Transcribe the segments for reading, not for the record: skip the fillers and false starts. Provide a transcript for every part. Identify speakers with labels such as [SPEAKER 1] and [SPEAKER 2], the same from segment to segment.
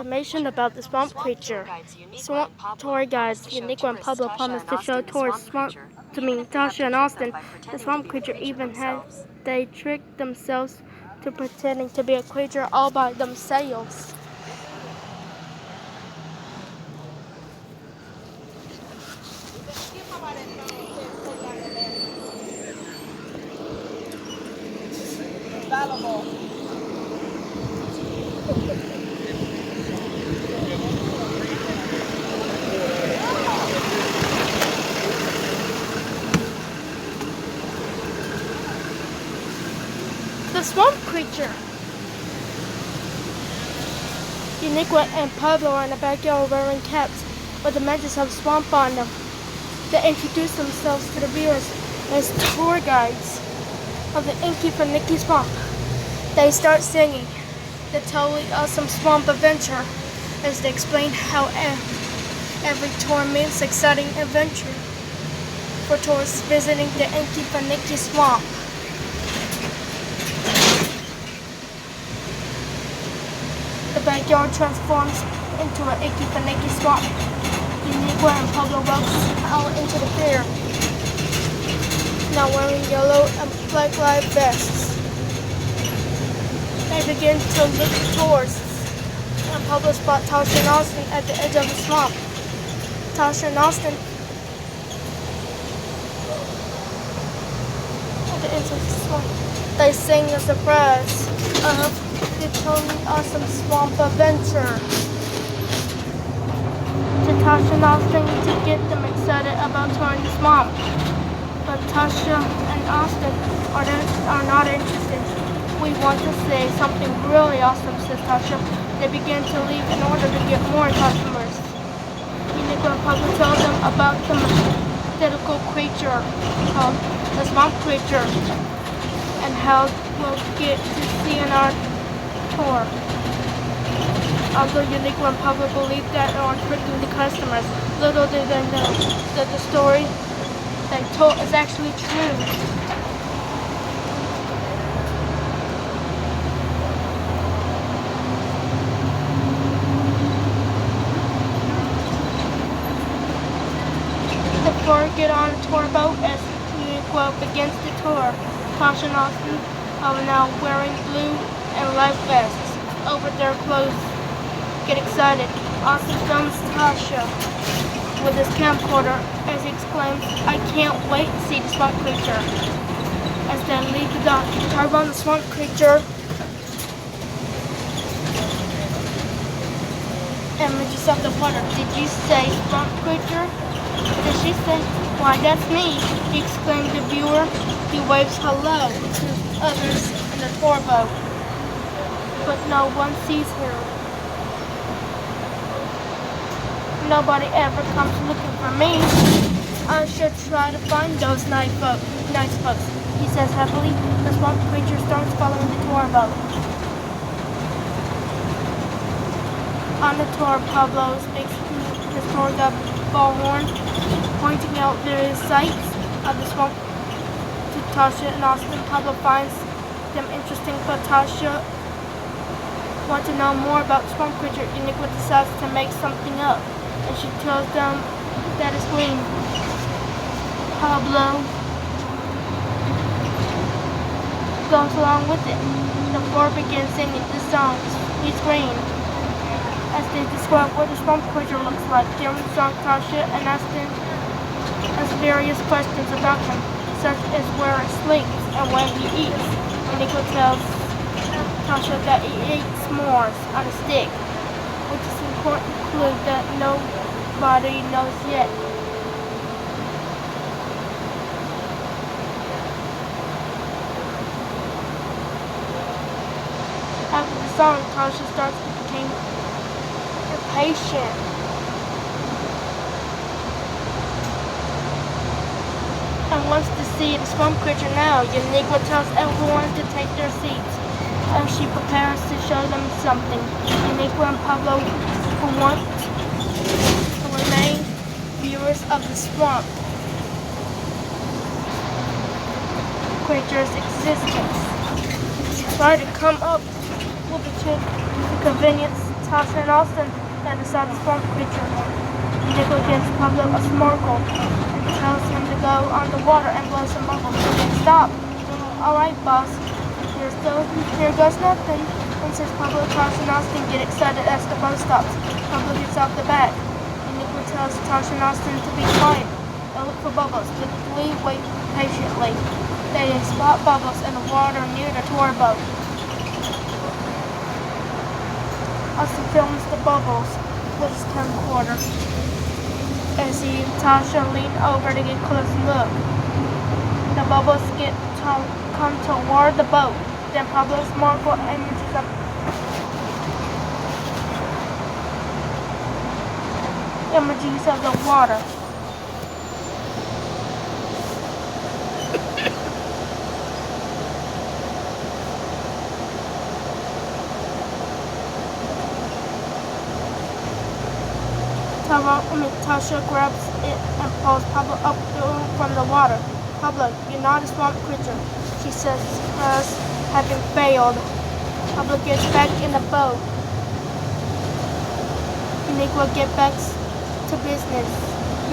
[SPEAKER 1] information about the swamp creature. Swamp tour guides Uniqua and Pablo promised to show tourists Tasha and Austin. The swamp creature even had they tricked themselves to pretending to be a creature all by themselves. The swamp creature. Uniqua and Pablo are in the backyard wearing caps with the mentions of swamp on them. They introduce themselves to the viewers as tour guides of the Inky for Nicky Swamp. They start singing the totally awesome swamp adventure as they explain how every tour means exciting adventure for tourists visiting the Inky for Nicky Swamp. The backyard transforms into an Inky for Nicky Swamp. Uniqua and Pablo walks out into the fair, now wearing yellow and black live vests. They begin to look for tourists, and Pablo spot Tasha and Austin at the edge of the swamp. Tasha and Austin at the edge of the swamp. They sing a surprise of the totally awesome swamp adventure to Tasha and Austin to get them excited about touring the swamp. But Tasha and Austin are not interested. We want to say something really awesome, says Tasha. They begin to leave in order to get more customers. Uniqua and Pablo tell them about the mythical creature called the swamp creature and how we'll get to see in our tour. Although Uniqua and Pablo believe that they are tricking the customers, little do they know that the story they told is actually true. Before we get on a tour boat, as Uniqua begins the tour, Tasha and Austin are now wearing blue and life vests over their clothes. Get excited. Austin films Tasha with his camcorder as he exclaims, "I can't wait to see the swamp creature." As they leave the dock, turn on the swamp creature images of the water. "Did you say swamp creature?" Did she say, "Why, that's me," he exclaimed to the viewer. He waves hello to others in the tour boat, but no one sees him. Nobody ever comes looking for me. I should try to find those nice folks, he says happily. The swamp creature starts following the tour boat. On the tour, Pablo speaks to his tour guide Bullhorn, pointing out various sights of the swamp to Tasha and Austin. Pablo finds them interesting, but Tasha wants to know more about the swamp creature. Uniqua decides to make something up, and she tells them that it's green. Pablo goes along with it. The four begin singing the songs, "He's Green," as they describe what the swamp creature looks like. During the song, Tasha and Austin ask various questions about him, such as where he sleeps and when he eats. Uniqua tells Tasha that he eats s'mores on a stick, which is an important clue that nobody knows yet. After the song, Tasha starts to become impatient and wants to see the swamp creature now. Uniqua tells everyone to take their seats as she prepares to show them something. Uniqua and Pablo, who want to remain viewers of the swamp creature's existence, try to come up with a convenience Tasha and Austin head inside the swamp creature. Nicholas gives Pablo a snorkel and tells him to go on the water and blow some bubbles. Then stop. Alright, boss. Here goes nothing. And since Pablo, Tasha, and Austin get excited as the boat stops, Pablo gets off the back. And Nicholas tells Tasha and Austin to be quiet and look for bubbles, but we wait patiently. They spot bubbles in the water near the tour boat. Austin films the bubbles with his camcorder as he and Tasha lean over to get a close look. The bubbles come toward the boat. Then Pablo's snorkel images of the water. Tasha grabs it and pulls Pablo up from the water. Pablo, you're not a swamp creature, she says, having failed. Pablo gets back in the boat. Nicola gets back to business.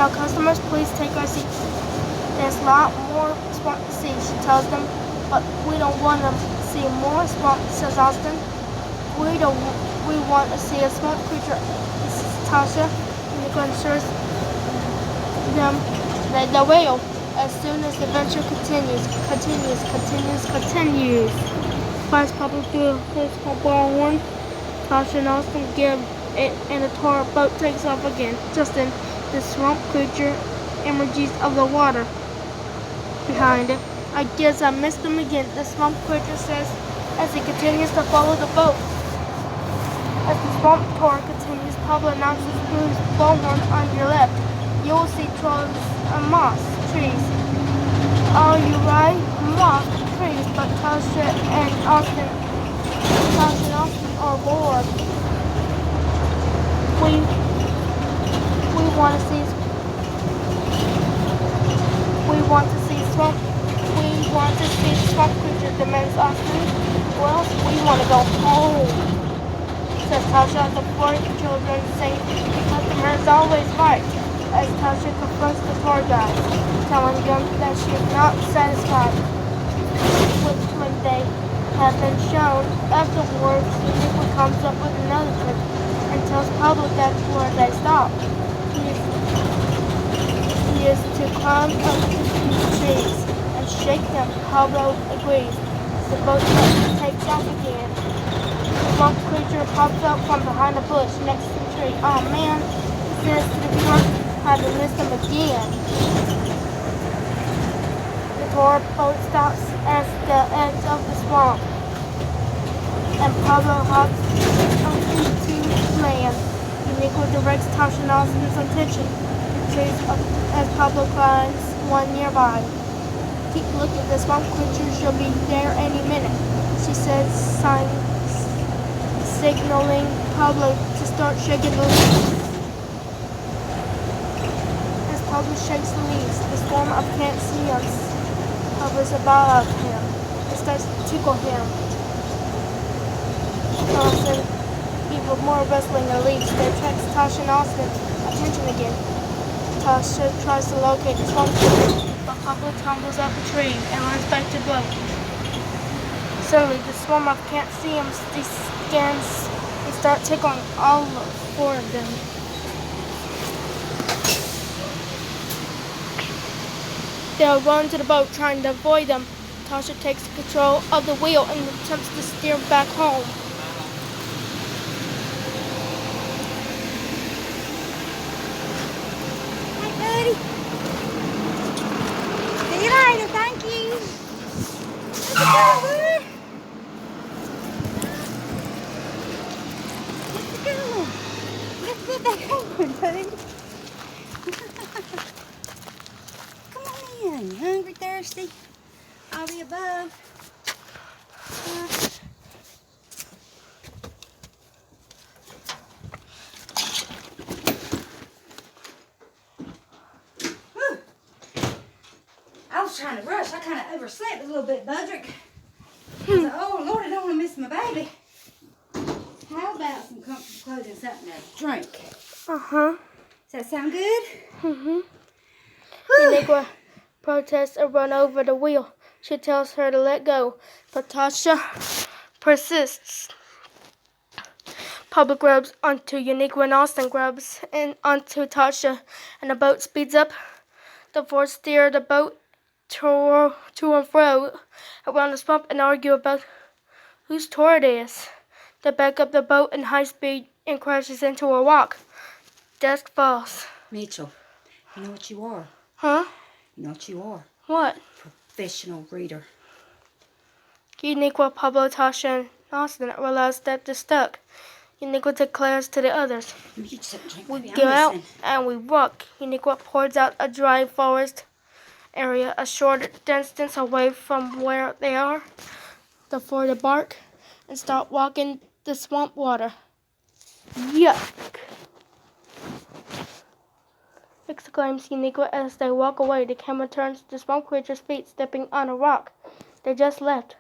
[SPEAKER 1] Now, customers, please take our seats. There's a lot more swamp to see, she tells them, but we don't want to see more swamp, says Austin. We want to see a swamp creature, says Tasha. Nicola assures them that they will, as soon as the adventure continues. Fires Pablo through his bar one. Tasha and Austin give it, and the tour boat takes off again. Just then, the swamp creature emerges of the water behind it. I guess I missed them again, the swamp creature says as he continues to follow the boat. As the swamp tour continues, Pablo announces through his blowhorn, on your left, you will see trolls and moss trees. Are you right? Moss trees, but Tasha and Austin are bored. We want to see swamp creature, demands Austin. Well, we want to go home, says Tasha. The four children say the customer is always right, as Tasha confronts the tour guide, telling them that she is not satisfied with what they have been shown. Afterwards, Nicola comes up with another trick and tells Pablo that's where they stop. He is to climb up to the trees and shake them. Pablo agrees. The boat takes off again. The swamp creature pops up from behind a bush next to the tree. Oh man, he says to the viewer, had to miss them again. The tour boat stops at the edge of the swamp, and Pablo hops onto land. Nicola directs Tasha and Austin's attention to trees as Pablo climbs one nearby. Keep looking, the swamp creature should be there any minute, she says, signaling Pablo to start shaking the leaves. As Pablo shakes the leaves, the storm of can't see us hovers above him. It starts to tickle him. Austin, even more rustling the leaves, that attracts Tasha and Austin's attention again. Tasha tries to locate the swamp creature, but Pablo tumbles out the tree and runs back to the boat. Suddenly, the swarm of can't see him scans and start tickling all four of them. They'll run to the boat, trying to avoid them. Tasha takes control of the wheel and attempts to steer back home.
[SPEAKER 2] Hi, buddy. See you later. Thank you. Let's go, bud. Let's go. Let's get back home, buddy. Come on in. You hungry, thirsty? All the above. I was trying to rush. I kind of overslept a little bit, Budrick. I was like, oh, Lord, I don't want to miss my baby. How about some comfortable clothing something to drink.
[SPEAKER 1] Uh-huh.
[SPEAKER 2] Does that sound good?
[SPEAKER 1] Mm-hmm. Uniqua protests and run over the wheel. She tells her to let go, but Tasha persists. Pablo grabs onto Uniqua and Austin grabs and onto Tasha, and the boat speeds up. The four steer the boat to and fro around the swamp and argue about whose tour it is. They back up the boat in high speed and crashes into a rock. Desk falls.
[SPEAKER 2] Mitchell, you know what you are?
[SPEAKER 1] Huh?
[SPEAKER 2] You know what you are?
[SPEAKER 1] What?
[SPEAKER 2] Professional reader.
[SPEAKER 1] Uniqua, Pablo, Tasha, and Austin realize that they're stuck. Uniqua declares to the others,
[SPEAKER 2] Let me get you something to drink,
[SPEAKER 1] "We
[SPEAKER 2] baby.
[SPEAKER 1] go
[SPEAKER 2] I'm
[SPEAKER 1] out
[SPEAKER 2] listening.
[SPEAKER 1] and we walk." Uniqua points out a dry forest area a short distance away from where they are. The four debark and start walking the swamp water. Yuck! Exclaims Uniqua as they walk away. The camera turns to the swamp creature's feet stepping on a rock they just left.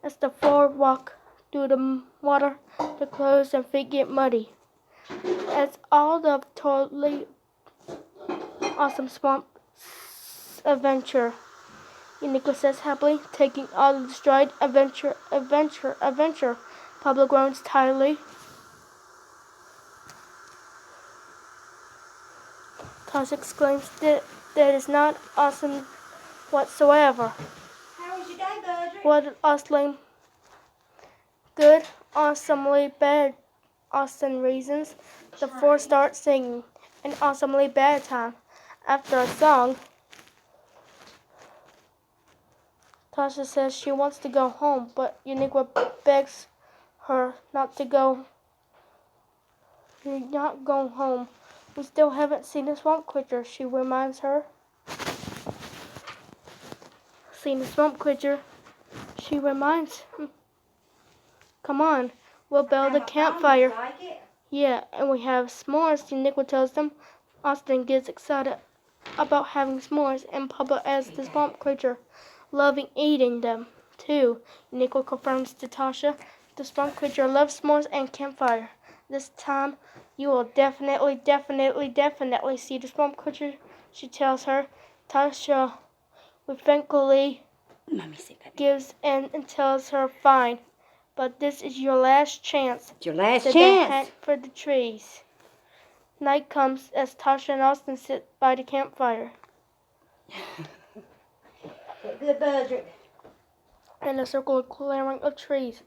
[SPEAKER 1] As the four walk through the water, the clothes and feet get muddy. It's all the totally awesome swamp adventure, Uniqua says happily, taking all of the stride. Adventure, adventure, adventure. Pablo groans tiredly. Tosh exclaims that is not awesome whatsoever.
[SPEAKER 2] How was your day, Budrick?
[SPEAKER 1] What awesome good, awesomely bad, Austin reasons. The four start singing an awesomely bad time. After a song, Tasha says she wants to go home, but Uniqua begs her not to go. You're not going home. We still haven't seen the swamp creature, she reminds her. Seen the swamp creature, she reminds. Come on, we'll build a campfire.
[SPEAKER 2] Like it?
[SPEAKER 1] Yeah, and we have s'mores, Uniqua tells them. Austin gets excited about having s'mores, and Pablo as the swamp creature, loving eating them, too. Uniqua confirms to Tasha the swamp creature loves s'mores and campfire. This time, you will definitely see the swamp creature, she tells her. Tasha thankfully gives in and tells her fine, but this is your last chance.
[SPEAKER 2] It's your last
[SPEAKER 1] They
[SPEAKER 2] chance.
[SPEAKER 1] hunt for the trees. Night comes as Tasha and Austin sit by the campfire.
[SPEAKER 2] Good, Budrick.
[SPEAKER 1] In a circle of clearing of trees.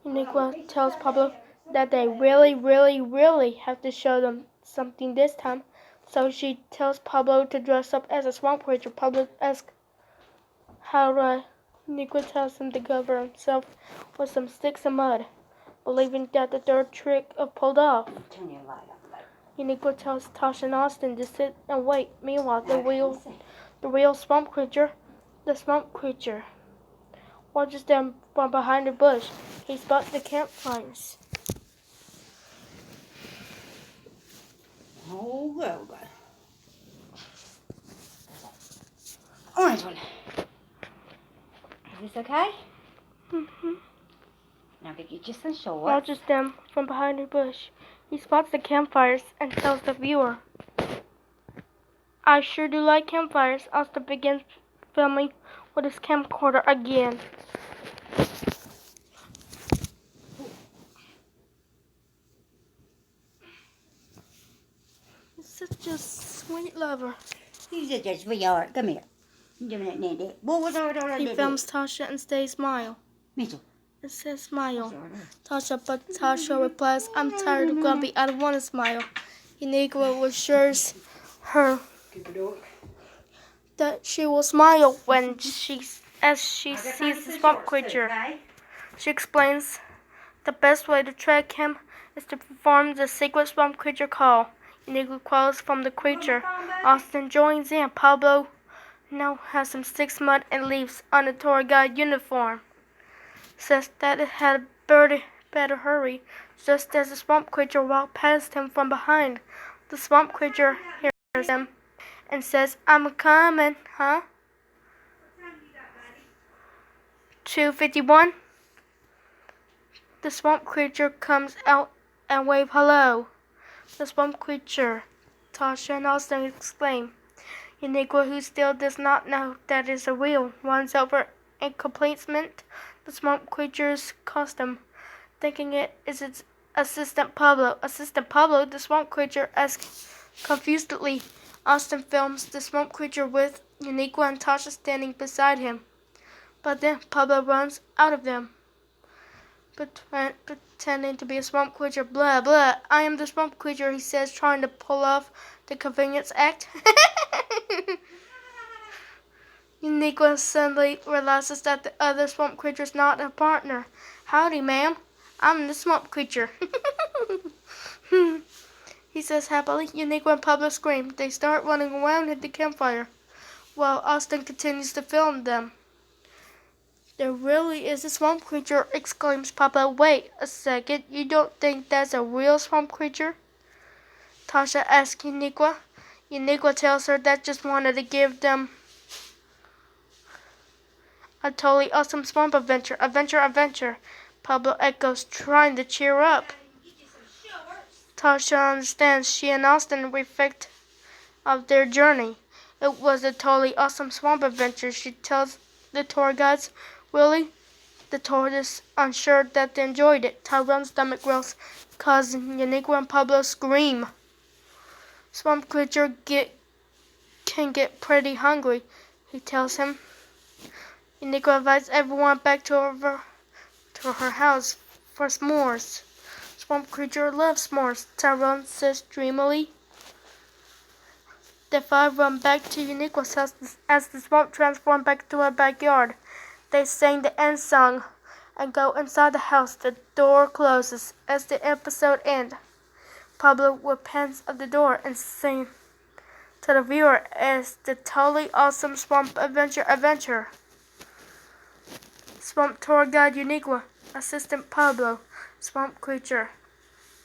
[SPEAKER 1] Uniqua tells Pablo that they really have to show them something this time. So she tells Pablo to dress up as a swamp creature. Pablo asks how do I? Uniqua tells him to cover himself with some sticks and mud, believing that the third trick is pulled off.
[SPEAKER 2] Turn your light on, baby.
[SPEAKER 1] Uniqua tells Tasha and Austin to sit and wait. Meanwhile, the real swamp creature, watches them from behind a bush. He spots the campfires.
[SPEAKER 2] Oh, well, orange one. Is this okay?
[SPEAKER 1] Mm-hmm.
[SPEAKER 2] Now we get you some shorts.
[SPEAKER 1] Watches them from behind a bush. He spots the campfires and tells the viewer, "I sure do like campfires." Austin begins filming with his camcorder again. He's such a sweet lover.
[SPEAKER 2] You just sweetheart. Come here. Give me that. What was
[SPEAKER 1] He films Tasha and stays smile.
[SPEAKER 2] Mitchell.
[SPEAKER 1] It says smile. Tasha, but Tasha replies, "I'm tired of grumpy. I don't want to smile." Uniqua assures her that she will smile when she sees the swamp creature. She explains the best way to track him is to perform the secret swamp creature call. Uniqua calls from the creature. Austin joins in. Pablo now has some sticks, mud, and leaves on the tour guide uniform. Says that it had better hurry, just as the swamp creature walked past him from behind. The swamp creature hears him and says, "I'm coming, huh?" 2:51. The swamp creature comes out and wave hello. The swamp creature, Tasha and Austin exclaim. Uniqua, who still does not know that it's a real, runs over in complacement the swamp creature's costume, thinking it is its assistant Pablo. Assistant Pablo, the swamp creature asks confusedly. Austin films the swamp creature with Uniqua and Tasha standing beside him. But then Pablo runs out of them, pretending to be a swamp creature. Blah, blah. I am the swamp creature, he says, trying to pull off the convenience act. Uniqua suddenly realizes that the other swamp creature is not a partner. Howdy, ma'am. I'm the swamp creature. He says happily. Uniqua and Pablo scream. They start running around at the campfire, while Austin continues to film them. There really is a swamp creature, exclaims Pablo. Wait a second, you don't think that's a real swamp creature? Tasha asks Uniqua. Uniqua tells her that just wanted to give them a totally awesome swamp adventure. Adventure. Pablo echoes, trying to cheer up. Tasha understands. She and Austin reflect of their journey. It was a totally awesome swamp adventure, she tells the tour guides. Really? The tour is unsure that they enjoyed it. Tyrone's stomach growls, causing Uniqua and Pablo scream. Swamp creature can get pretty hungry, he tells him. Uniqua invites everyone back to her house for s'mores. Swamp creature loves s'mores, Tyrone says dreamily. The five run back to Uniqua's house as the swamp transforms back to her backyard. They sing the end song and go inside the house. The door closes as the episode ends. Pablo repents of the door and sings to the viewer as the totally awesome swamp adventure. Swamp tour guide Uniqua, assistant Pablo, swamp creature,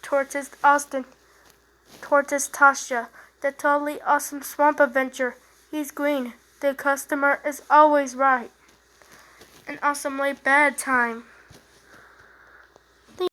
[SPEAKER 1] tortoise Austin, tortoise Tasha, the totally awesome swamp adventure. He's green. The customer is always right. An awesomely bad time.